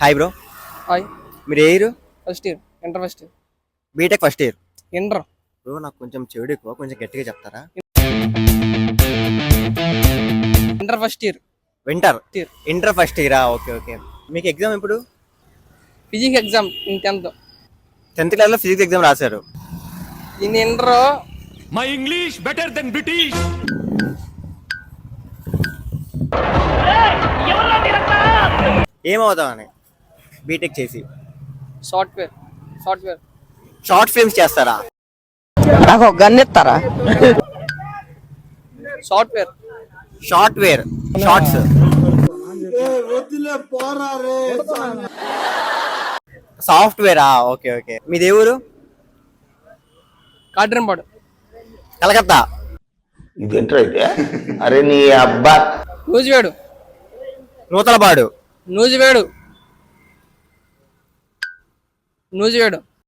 Hi bro. Hi. మీరు ఏ year? First year, inter first year. BTech first year. Inter bro నాకు కొంచెం చెవుడు ఎక్కువ, కొంచెం గట్టిగా చెప్తారా? Inter first year. Inter first ఇయరా? Okay okay. మీకు ఎగ్జామ్ ఎప్పుడు? ఫిజిక్స్ ఎగ్జామ్ 10th క్లాస్ లో ఫిజిక్స్ ఎగ్జామ్ రాశారు. In inter my English better than British. ఏమవుతామని బీటెక్ చేసి? సాఫ్ట్వేర్. షార్ట్ ఫిల్మ్స్ చేస్తారా? నాకు ఒక గన్ ఇస్తారా? సాఫ్ట్వేర్. షార్ట్స్. సాఫ్ట్వేరా? Okay okay. మీది ఏ ఊరు? కాట్రంపాడు. కలకత్తా. ఇదేంట్రా అయితే? అరే నీ అబ్బా. నూతలపాడు. నూజివేడు.